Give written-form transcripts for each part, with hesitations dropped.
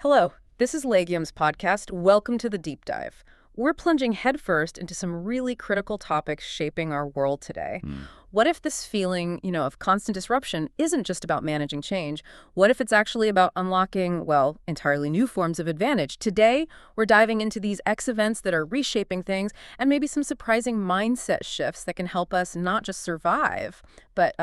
Hello, this is Legium's podcast. Welcome to the Deep Dive. We're plunging headfirst into some really critical topics shaping our world today. What if this feeling, of constant disruption isn't just about managing change? What if it's actually about unlocking, well, entirely new forms of advantage? Today, we're diving into these X events that are reshaping things and maybe some surprising mindset shifts that can help us not just survive, but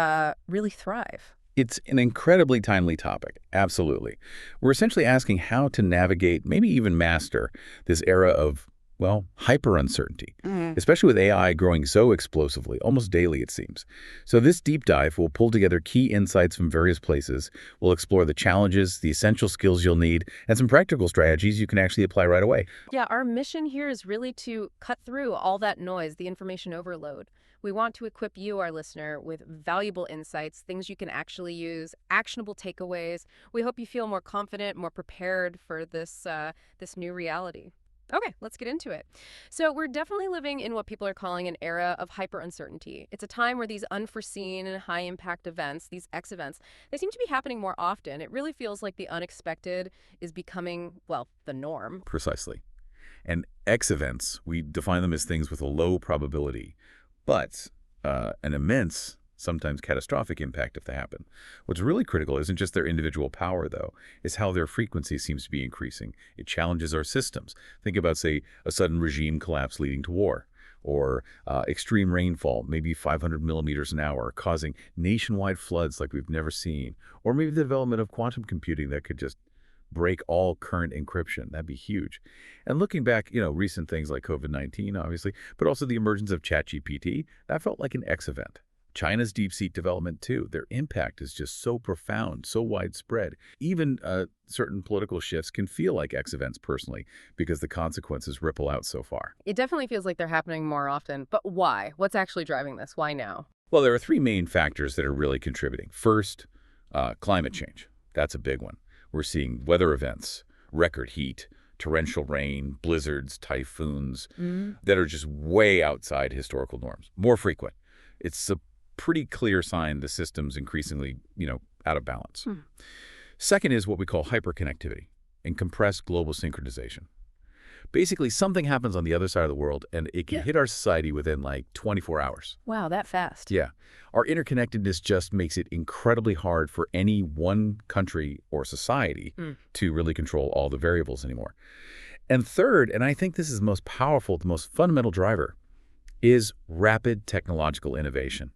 really thrive. It's an incredibly timely topic, absolutely. We're essentially asking how to navigate, maybe even master, this era of, well, hyper-uncertainty, especially with AI growing so explosively, almost daily it seems. So this deep dive will pull together key insights from various places. We'll explore the challenges, the essential skills you'll need, and some practical strategies you can actually apply right away. Yeah, our mission here is really to cut through all that noise, the information overload. We want to equip you, our listener, with valuable insights, things you can actually use, actionable takeaways. We hope you feel more confident, more prepared for this new reality. Okay, let's get into it. So we're definitely living in what people are calling an era of hyper uncertainty. It's a time where these unforeseen and high impact events, these X events, they seem to be happening more often. It really feels like the unexpected is becoming, well, the norm. Precisely. And X events, we define them as things with a low probability, but an immense, sometimes catastrophic impact if they happen. What's really critical isn't just their individual power, though, it's how their frequency seems to be increasing. It challenges our systems. Think about, say, a sudden regime collapse leading to war, or extreme rainfall, maybe 500 millimeters an hour, causing nationwide floods like we've never seen, or maybe the development of quantum computing that could just break all current encryption. That'd be huge. And looking back, recent things like COVID-19, obviously, but also the emergence of ChatGPT, that felt like an X event. China's deep-seek development, too. Their impact is just so profound, so widespread. Even certain political shifts can feel like X events personally because the consequences ripple out so far. It definitely feels like they're happening more often. But why? What's actually driving this? Why now? Well, there are three main factors that are really contributing. First, climate change. That's a big one. We're seeing weather events, record heat, torrential rain, blizzards, typhoons that are just way outside historical norms, more frequent. It's a pretty clear sign the system's increasingly, out of balance. Second is what we call hyperconnectivity and compressed global synchronization. Basically, something happens on the other side of the world, and it can hit our society within, 24 hours. Wow, that fast. Yeah. Our interconnectedness just makes it incredibly hard for any one country or society to really control all the variables anymore. And third, and I think this is the most powerful, the most fundamental driver, is rapid technological innovation.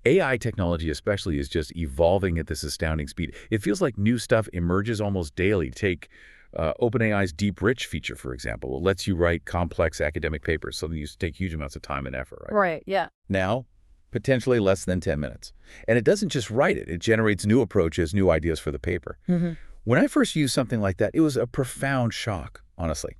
AI technology especially is just evolving at this astounding speed. It feels like new stuff emerges almost daily. Take OpenAI's Deep Rich feature, for example. It lets you write complex academic papers, something that used to take huge amounts of time and effort, right? Right, yeah. Now, potentially less than 10 minutes. And it doesn't just write it. It generates new approaches, new ideas for the paper. When I first used something like that, it was a profound shock, honestly.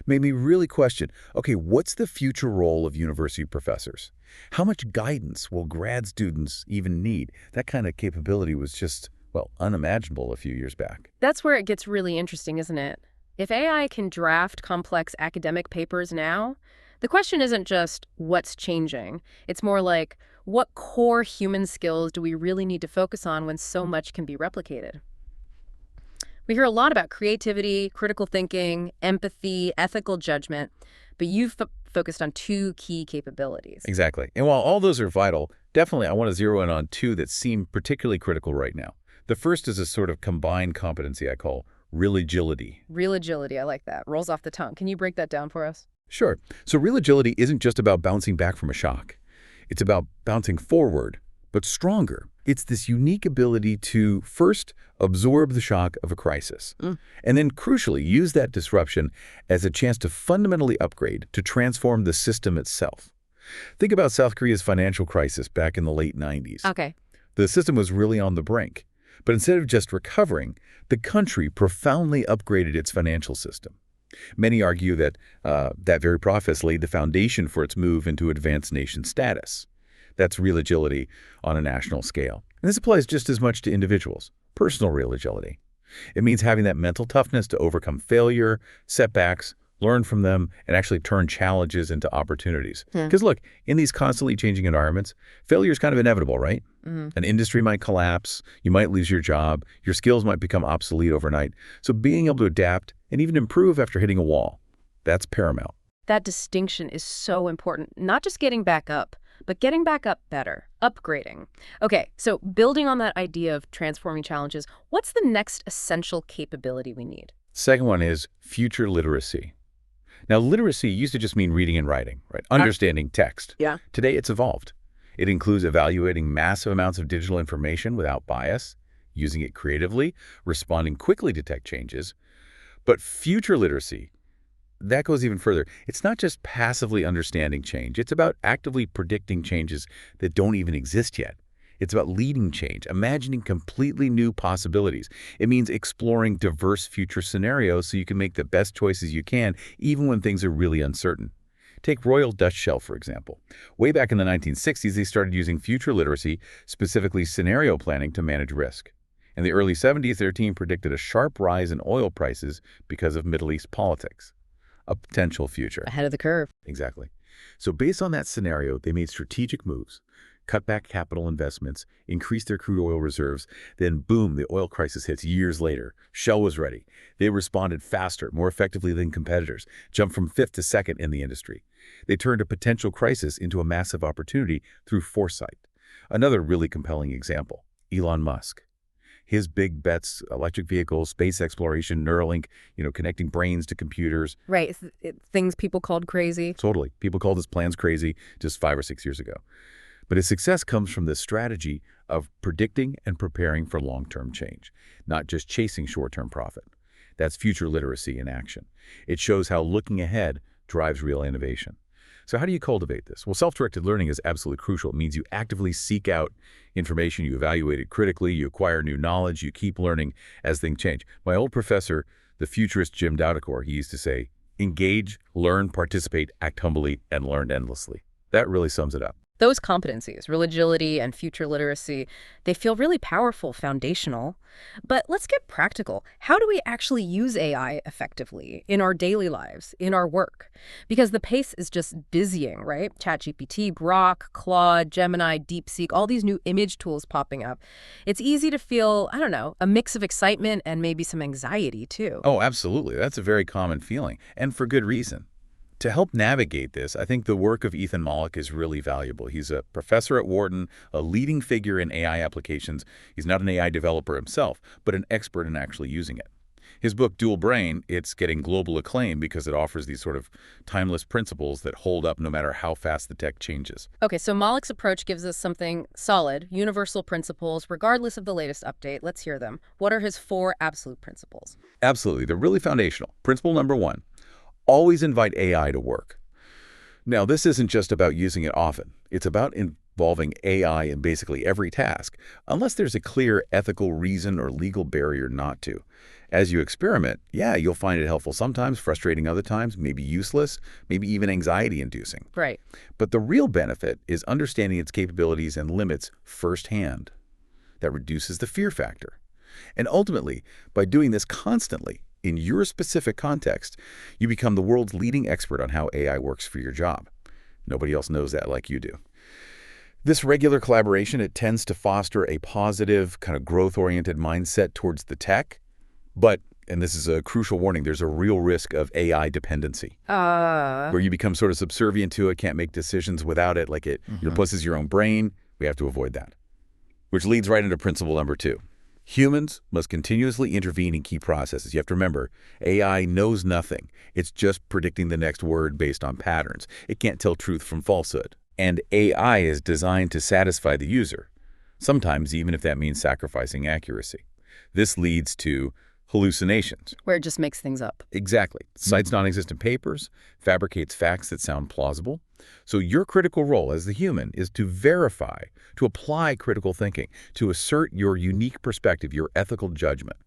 Made me really question, okay, what's the future role of university professors? How much guidance will grad students even need? That kind of capability was just, well, unimaginable a few years back. That's where it gets really interesting, isn't it? If AI can draft complex academic papers now, the question isn't just what's changing. It's more like, what core human skills do we really need to focus on when so much can be replicated? We hear a lot about creativity, critical thinking, empathy, ethical judgment, but you've focused on two key capabilities. Exactly. And while all those are vital, definitely I want to zero in on two that seem particularly critical right now. The first is a sort of combined competency I call real agility. Real agility, I like that. Rolls off the tongue. Can you break that down for us? Sure. So real agility isn't just about bouncing back from a shock. It's about bouncing forward, but stronger. It's this unique ability to first absorb the shock of a crisis, and then crucially use that disruption as a chance to fundamentally upgrade, to transform the system itself. Think about South Korea's financial crisis back in the late 90s. Okay. The system was really on the brink, but instead of just recovering, the country profoundly upgraded its financial system. Many argue that that very process laid the foundation for its move into advanced nation status. That's real agility on a national scale. And this applies just as much to individuals, personal real agility. It means having that mental toughness to overcome failure, setbacks, learn from them, and actually turn challenges into opportunities. Hmm. Because look, in these constantly changing environments, failure is kind of inevitable, right? An industry might collapse, you might lose your job, your skills might become obsolete overnight. So being able to adapt and even improve after hitting a wall, that's paramount. That distinction is so important, not just getting back up, but getting back up better, upgrading. Okay, so building on that idea of transforming challenges, what's the next essential capability we need? Second one is future literacy. Now, literacy used to just mean reading and writing, right? Understanding text. Yeah. Today, it's evolved. It includes evaluating massive amounts of digital information without bias, using it creatively, responding quickly to tech changes. But future literacy, that goes even further. It's not just passively understanding change. It's about actively predicting changes that don't even exist yet. It's about leading change, imagining completely new possibilities. It means exploring diverse future scenarios so you can make the best choices you can, even when things are really uncertain. Take Royal Dutch Shell, for example. Way back in the 1960s, they started using future literacy, specifically scenario planning, to manage risk. In the early 70s, their team predicted a sharp rise in oil prices because of Middle East politics. A potential future. Ahead of the curve. Exactly. So based on that scenario, they made strategic moves, cut back capital investments, increased their crude oil reserves. Then boom, the oil crisis hits years later. Shell was ready. They responded faster, more effectively than competitors, jumped from fifth to second in the industry. They turned a potential crisis into a massive opportunity through foresight. Another really compelling example, Elon Musk. His big bets, electric vehicles, space exploration, Neuralink, connecting brains to computers. Right, things people called crazy. Totally. People called his plans crazy just 5 or 6 years ago. But his success comes from this strategy of predicting and preparing for long-term change, not just chasing short-term profit. That's future literacy in action. It shows how looking ahead drives real innovation. So how do you cultivate this? Well, self-directed learning is absolutely crucial. It means you actively seek out information, you evaluate it critically, you acquire new knowledge, you keep learning as things change. My old professor, the futurist Jim Dowdecor, he used to say, engage, learn, participate, act humbly, and learn endlessly. That really sums it up. Those competencies, agility and future literacy, they feel really powerful, foundational. But let's get practical. How do we actually use AI effectively in our daily lives, in our work? Because the pace is just dizzying, right? ChatGPT, Grok, Claude, Gemini, DeepSeek, all these new image tools popping up. It's easy to feel, I don't know, a mix of excitement and maybe some anxiety too. Oh, absolutely. That's a very common feeling, and for good reason. To help navigate this, I think the work of Ethan Mollick is really valuable. He's a professor at Wharton, a leading figure in AI applications. He's not an AI developer himself, but an expert in actually using it. His book, Dual Brain, it's getting global acclaim because it offers these sort of timeless principles that hold up no matter how fast the tech changes. Okay, so Mollick's approach gives us something solid, universal principles, regardless of the latest update. Let's hear them. What are his 4 absolute principles? Absolutely. They're really foundational. Principle number 1. Always invite AI to work. Now, this isn't just about using it often. It's about involving AI in basically every task, unless there's a clear ethical reason or legal barrier not to. As you experiment, yeah, you'll find it helpful sometimes, frustrating other times, maybe useless, maybe even anxiety-inducing. Right. But the real benefit is understanding its capabilities and limits firsthand. That reduces the fear factor. And ultimately, by doing this constantly, in your specific context, you become the world's leading expert on how AI works for your job. Nobody else knows that like you do. This regular collaboration, it tends to foster a positive, kind of growth-oriented mindset towards the tech. But, and this is a crucial warning, there's a real risk of AI dependency. Where you become sort of subservient to it, can't make decisions without it, like plus is your own brain. We have to avoid that. Which leads right into principle number 2. Humans must continuously intervene in key processes. You have to remember, AI knows nothing. It's just predicting the next word based on patterns. It can't tell truth from falsehood. And AI is designed to satisfy the user, sometimes even if that means sacrificing accuracy. This leads to hallucinations. Where it just makes things up. Exactly. Cites non-existent papers, fabricates facts that sound plausible. So your critical role as the human is to verify, to apply critical thinking, to assert your unique perspective, your ethical judgment.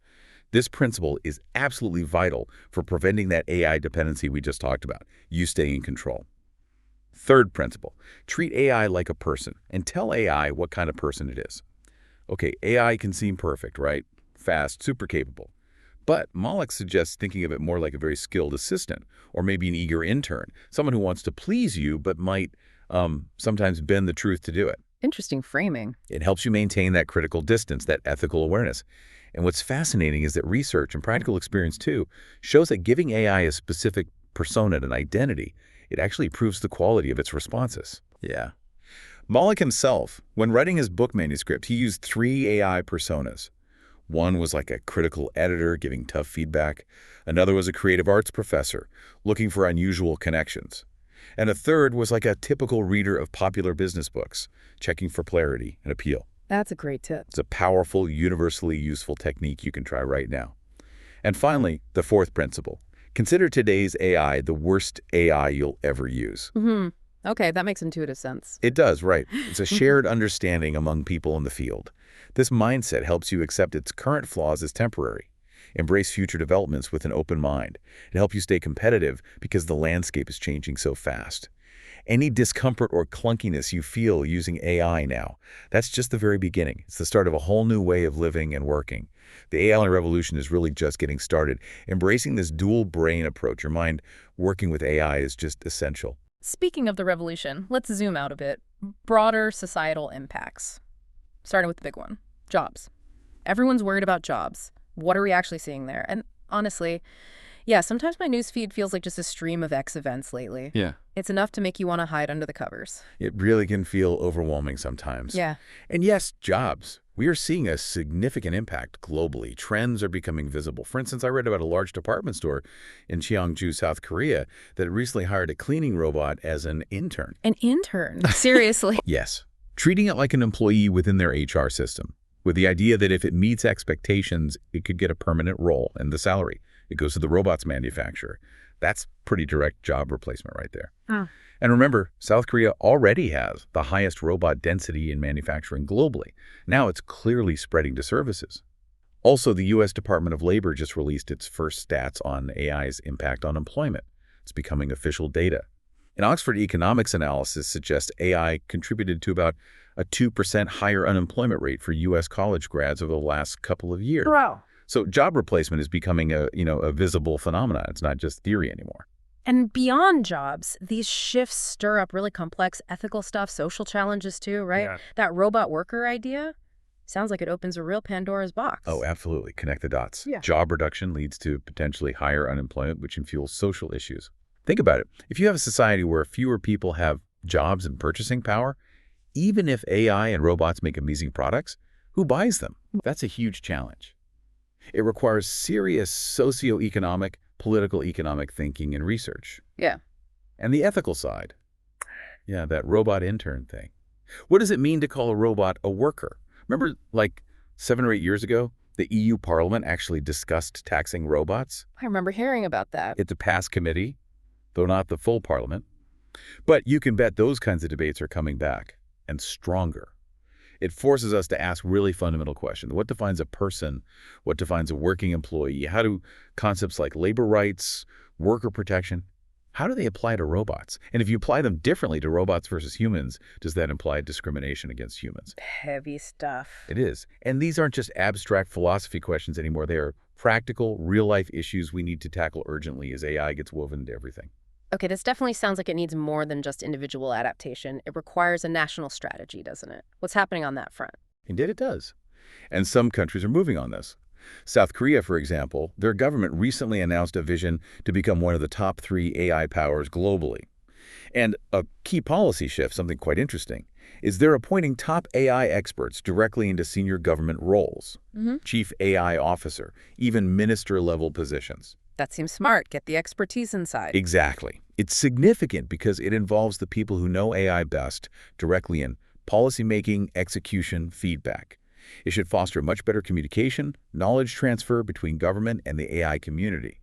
This principle is absolutely vital for preventing that AI dependency we just talked about. You stay in control. Third principle, treat AI like a person and tell AI what kind of person it is. Okay, AI can seem perfect, right? Fast, super capable. But Moloch suggests thinking of it more like a very skilled assistant, or maybe an eager intern, someone who wants to please you but might sometimes bend the truth to do it. Interesting framing. It helps you maintain that critical distance, that ethical awareness. And what's fascinating is that research and practical experience, too, shows that giving AI a specific persona and identity, it actually improves the quality of its responses. Yeah. Moloch himself, when writing his book manuscript, he used 3 AI personas. One was like a critical editor giving tough feedback. Another was a creative arts professor looking for unusual connections. And a third was like a typical reader of popular business books, checking for clarity and appeal. That's a great tip. It's a powerful, universally useful technique you can try right now. And finally, the 4th principle. Consider today's AI the worst AI you'll ever use. Okay, that makes intuitive sense. It does, right. It's a shared understanding among people in the field. This mindset helps you accept its current flaws as temporary, embrace future developments with an open mind, and help you stay competitive because the landscape is changing so fast. Any discomfort or clunkiness you feel using AI now, that's just the very beginning. It's the start of a whole new way of living and working. The AI revolution is really just getting started. Embracing this dual brain approach, your mind working with AI, is just essential. Speaking of the revolution, let's zoom out a bit. Broader societal impacts. Starting with the big one, jobs. Everyone's worried about jobs. What are we actually seeing there? And honestly, yeah, sometimes my newsfeed feels like just a stream of X events lately. Yeah. It's enough to make you want to hide under the covers. It really can feel overwhelming sometimes. Yeah. And yes, jobs. We are seeing a significant impact globally. Trends are becoming visible. For instance, I read about a large department store in Cheongju, South Korea, that recently hired a cleaning robot as an intern. An intern? Seriously? Yes. Treating it like an employee within their HR system, with the idea that if it meets expectations, it could get a permanent role and the salary. It goes to the robot's manufacturer. That's pretty direct job replacement right there. And remember, South Korea already has the highest robot density in manufacturing globally. Now it's clearly spreading to services. Also, the U.S. Department of Labor just released its first stats on AI's impact on employment. It's becoming official data. An Oxford economics analysis suggests AI contributed to about a 2% higher unemployment rate for U.S. college grads over the last couple of years. Wow. So job replacement is becoming a visible phenomenon. It's not just theory anymore. And beyond jobs, these shifts stir up really complex ethical stuff, social challenges too, right? Yeah. That robot worker idea sounds like it opens a real Pandora's box. Oh, absolutely. Connect the dots. Yeah. Job reduction leads to potentially higher unemployment, which fuels social issues. Think about it. If you have a society where fewer people have jobs and purchasing power, even if AI and robots make amazing products, who buys them? That's a huge challenge. It requires serious socioeconomic, political economic thinking and research. Yeah. And the ethical side. Yeah, that robot intern thing. What does it mean to call a robot a worker? Remember, like 7 or 8 years ago, the EU Parliament actually discussed taxing robots? I remember hearing about that. It's a past committee, though not the full Parliament. But you can bet those kinds of debates are coming back, and stronger. It forces us to ask really fundamental questions. What defines a person? What defines a working employee? How do concepts like labor rights, worker protection, how do they apply to robots? And if you apply them differently to robots versus humans, does that imply discrimination against humans? Heavy stuff. It is. And these aren't just abstract philosophy questions anymore. They are practical, real-life issues we need to tackle urgently as AI gets woven into everything. Okay, this definitely sounds like it needs more than just individual adaptation. It requires a national strategy, doesn't it? What's happening on that front? Indeed, it does. And some countries are moving on this. South Korea, for example, their government recently announced a vision to become one of the top 3 AI powers globally. And a key policy shift, something quite interesting, is they're appointing top AI experts directly into senior government roles. Chief AI officer, even minister-level positions. That seems smart. Get the expertise inside. Exactly. It's significant because it involves the people who know AI best directly in policymaking, execution, feedback. It should foster much better communication, knowledge transfer between government and the AI community.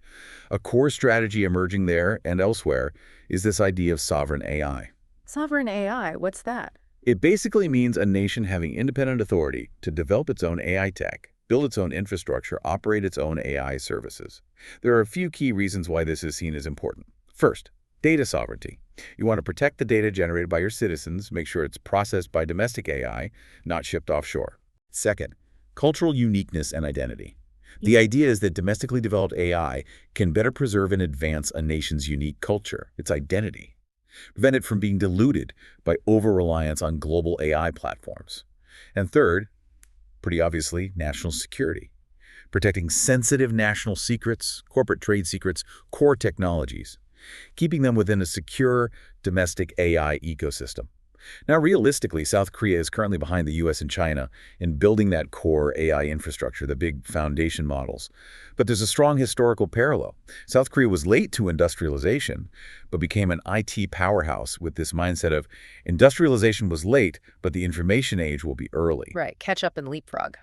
A core strategy emerging there and elsewhere is this idea of sovereign AI. Sovereign AI, what's that? It basically means a nation having independent authority to develop its own AI tech, build its own infrastructure, operate its own AI services. There are a few key reasons why this is seen as important. First, data sovereignty. You want to protect the data generated by your citizens, make sure it's processed by domestic AI, not shipped offshore. Second, cultural uniqueness and identity. The idea is that domestically developed AI can better preserve and advance a nation's unique culture, its identity, prevent it from being diluted by over-reliance on global AI platforms. And third, pretty obviously, national security, protecting sensitive national secrets, corporate trade secrets, core technologies, keeping them within a secure domestic AI ecosystem. Now, realistically, South Korea is currently behind the US and China in building that core AI infrastructure, the big foundation models. But there's a strong historical parallel. South Korea was late to industrialization, but became an IT powerhouse with this mindset of industrialization was late, but the information age will be early. Right, catch up and leapfrog.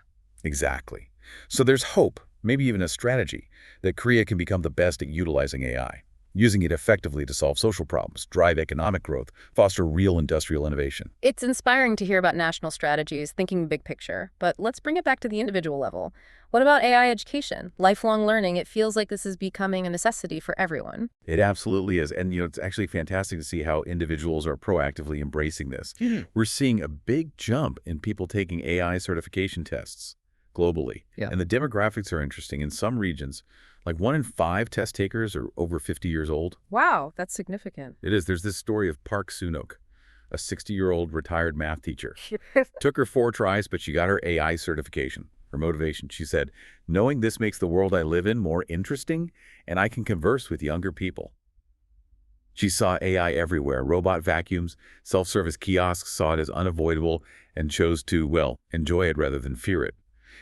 Exactly. So there's hope, maybe even a strategy, that Korea can become the best at utilizing AI, using it effectively to solve social problems, drive economic growth, foster real industrial innovation. It's inspiring to hear about national strategies, thinking big picture, but let's bring it back to the individual level. What about AI education? Lifelong learning, it feels like this is becoming a necessity for everyone. It absolutely is. And, it's actually fantastic to see how individuals are proactively embracing this. We're seeing a big jump in people taking AI certification tests globally. Yeah. And the demographics are interesting. In some regions, like 1 in 5 test takers are over 50 years old. Wow, that's significant. It is. There's this story of Park Sunok, a 60-year-old retired math teacher. Took her 4 tries, but she got her AI certification. Her motivation, she said, knowing this makes the world I live in more interesting, and I can converse with younger people. She saw AI everywhere. Robot vacuums, self-service kiosks, saw it as unavoidable and chose to, well, enjoy it rather than fear it.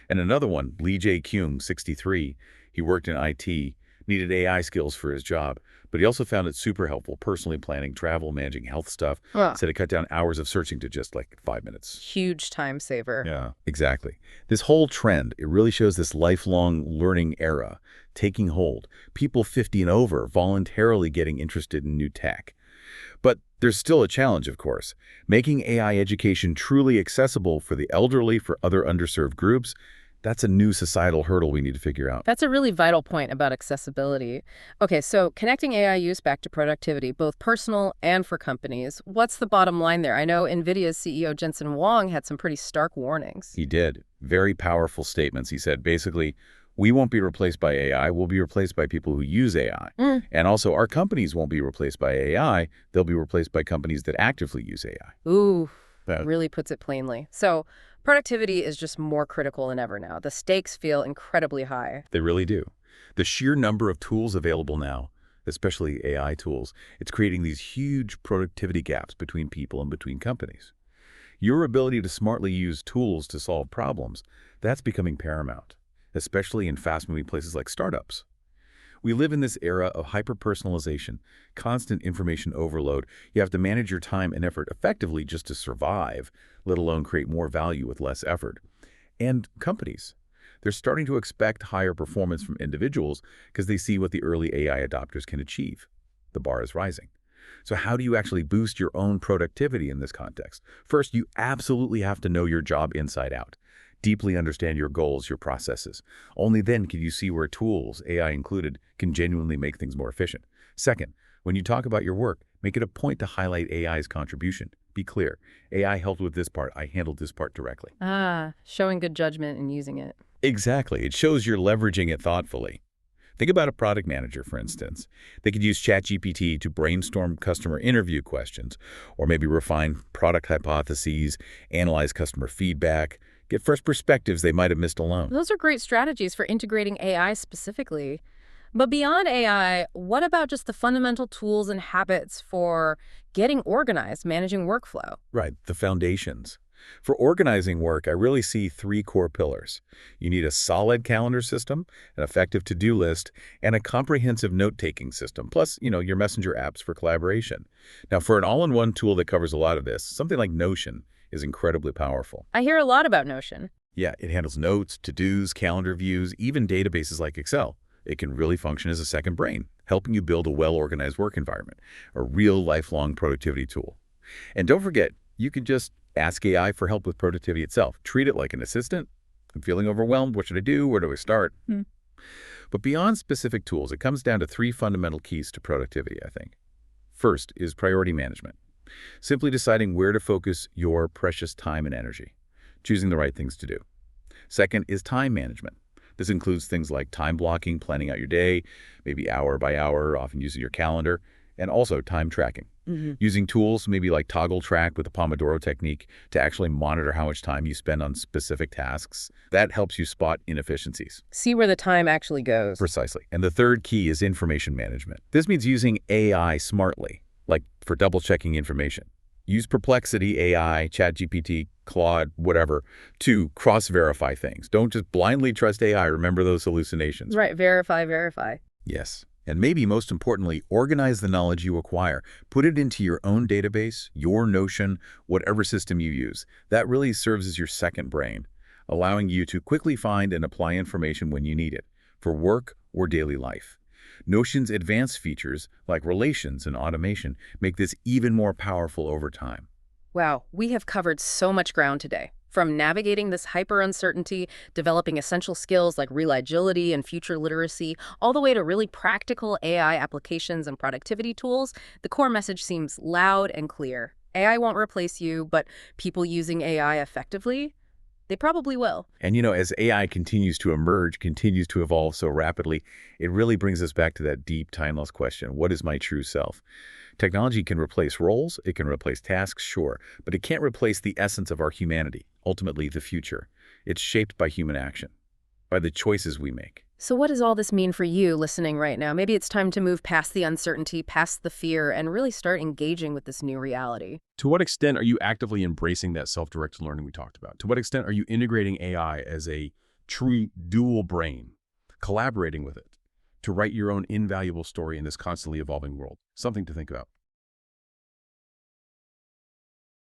And another one, Lee Jae-kyung, 63, he worked in IT, needed AI skills for his job, but he also found it super helpful, personally planning, travel, managing health stuff. Said it cut down hours of searching to just like 5 minutes. Huge time saver. Yeah, exactly. This whole trend, it really shows this lifelong learning era taking hold. People 50 and over voluntarily getting interested in new tech. But there's still a challenge, of course. Making AI education truly accessible for the elderly, for other underserved groups, that's a new societal hurdle we need to figure out. That's a really vital point about accessibility. Okay, so connecting AI use back to productivity, both personal and for companies, what's the bottom line there? I know NVIDIA's CEO Jensen Huang had some pretty stark warnings. He did. Very powerful statements. He said, basically, we won't be replaced by AI. We'll be replaced by people who use AI. And also, our companies won't be replaced by AI. They'll be replaced by companies that actively use AI. Ooh, that really puts it plainly. So productivity is just more critical than ever now. The stakes feel incredibly high. They really do. The sheer number of tools available now, especially AI tools, it's creating these huge productivity gaps between people and between companies. Your ability to smartly use tools to solve problems, that's becoming paramount, especially in fast-moving places like startups. We live in this era of hyper-personalization, constant information overload. You have to manage your time and effort effectively just to survive, let alone create more value with less effort. And companies, they're starting to expect higher performance from individuals because they see what the early AI adopters can achieve. The bar is rising. So how do you actually boost your own productivity in this context? First, you absolutely have to know your job inside out. Deeply understand your goals, your processes. Only then can you see where tools, AI included, can genuinely make things more efficient. Second, when you talk about your work, make it a point to highlight AI's contribution. Be clear. AI helped with this part. I handled this part directly. Showing good judgment and using it. Exactly. It shows you're leveraging it thoughtfully. Think about a product manager, for instance. They could use ChatGPT to brainstorm customer interview questions, or maybe refine product hypotheses, analyze customer feedback, get fresh perspectives they might have missed alone. Those are great strategies for integrating AI specifically. But beyond AI, what about just the fundamental tools and habits for getting organized, managing workflow? Right, the foundations. For organizing work, I really see 3 core pillars. You need a solid calendar system, an effective to-do list, and a comprehensive note-taking system, plus, your messenger apps for collaboration. Now, for an all-in-one tool that covers a lot of this, something like Notion is incredibly powerful. I hear a lot about Notion. Yeah, it handles notes, to-dos, calendar views, even databases like Excel. It can really function as a second brain, helping you build a well-organized work environment, a real lifelong productivity tool. And don't forget, you can just ask AI for help with productivity itself. Treat it like an assistant. I'm feeling overwhelmed. What should I do? Where do I start? But beyond specific tools, it comes down to 3 fundamental keys to productivity, I think. First is priority management. Simply deciding where to focus your precious time and energy, choosing the right things to do. Second is time management, This includes things like time blocking, planning out your day, maybe hour by hour, often using your calendar, and also time tracking. Using tools maybe like Toggle Track with the Pomodoro technique to actually monitor how much time you spend on specific tasks. That helps you spot inefficiencies. See where the time actually goes. Precisely. And the third key is information management. This means using AI smartly, like for double-checking information. Use Perplexity, AI, ChatGPT, Claude, whatever, to cross-verify things. Don't just blindly trust AI. Remember those hallucinations. Right, verify, verify. Yes. And maybe most importantly, organize the knowledge you acquire. Put it into your own database, your Notion, whatever system you use. That really serves as your second brain, allowing you to quickly find and apply information when you need it, for work or daily life. Notion's advanced features, like relations and automation, make this even more powerful over time. Wow, we have covered so much ground today. From navigating this hyper-uncertainty, developing essential skills like real agility and future literacy, all the way to really practical AI applications and productivity tools, the core message seems loud and clear. AI won't replace you, but people using AI effectively, they probably will. And as AI continues to emerge, continues to evolve so rapidly, it really brings us back to that deep, timeless question: what is my true self? Technology can replace roles, it can replace tasks, sure, but it can't replace the essence of our humanity, ultimately the future. It's shaped by human action, by the choices we make. So what does all this mean for you listening right now? Maybe it's time to move past the uncertainty, past the fear, and really start engaging with this new reality. To what extent are you actively embracing that self-directed learning we talked about? To what extent are you integrating AI as a true dual brain, collaborating with it to write your own invaluable story in this constantly evolving world? Something to think about.